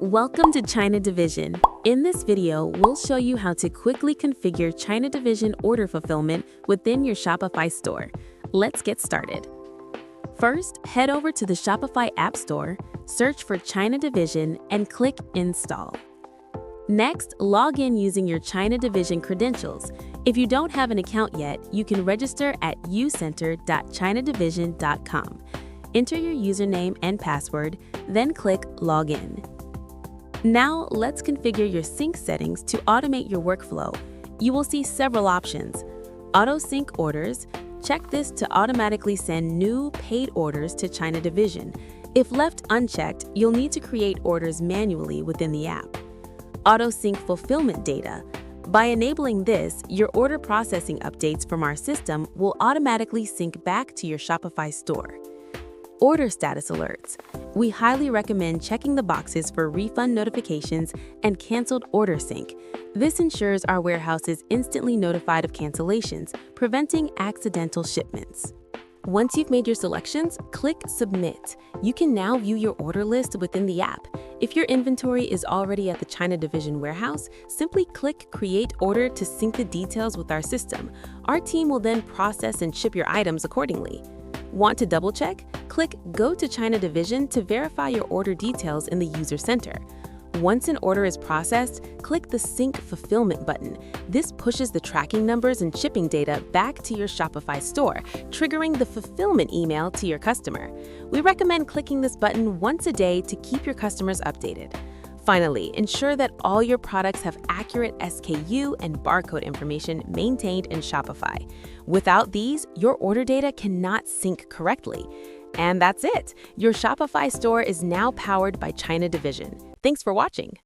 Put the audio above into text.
Welcome to Chinadivision. In this video, we'll show you how to quickly configure Chinadivision order fulfillment within your Shopify store. Let's get started. First, head over to the Shopify App Store, search for Chinadivision, and click Install. Next, log in using your Chinadivision credentials. If you don't have an account yet, you can register at ucenter.chinadivision.com. Enter your username and password, then click Login. Now, let's configure your sync settings to automate your workflow. You will see several options. Auto sync orders. Check this to automatically send new paid orders to Chinadivision. If left unchecked, you'll need to create orders manually within the app. Auto sync fulfillment data. By enabling this, your order processing updates from our system will automatically sync back to your Shopify store. Order status alerts. We highly recommend checking the boxes for refund notifications and canceled order sync. This ensures our warehouse is instantly notified of cancellations, preventing accidental shipments. Once you've made your selections, click Submit. You can now view your order list within the app. If your inventory is already at the Chinadivision warehouse, simply click Create Order to sync the details with our system. Our team will then process and ship your items accordingly. Want to double-check? Click Go to Chinadivision to verify your order details in the User Center. Once an order is processed, click the Sync Fulfillment button. This pushes the tracking numbers and shipping data back to your Shopify store, triggering the fulfillment email to your customer. We recommend clicking this button once a day to keep your customers updated. Finally, ensure that all your products have accurate SKU and barcode information maintained in Shopify. Without these, your order data cannot sync correctly. And that's it! Your Shopify store is now powered by Chinadivision. Thanks for watching.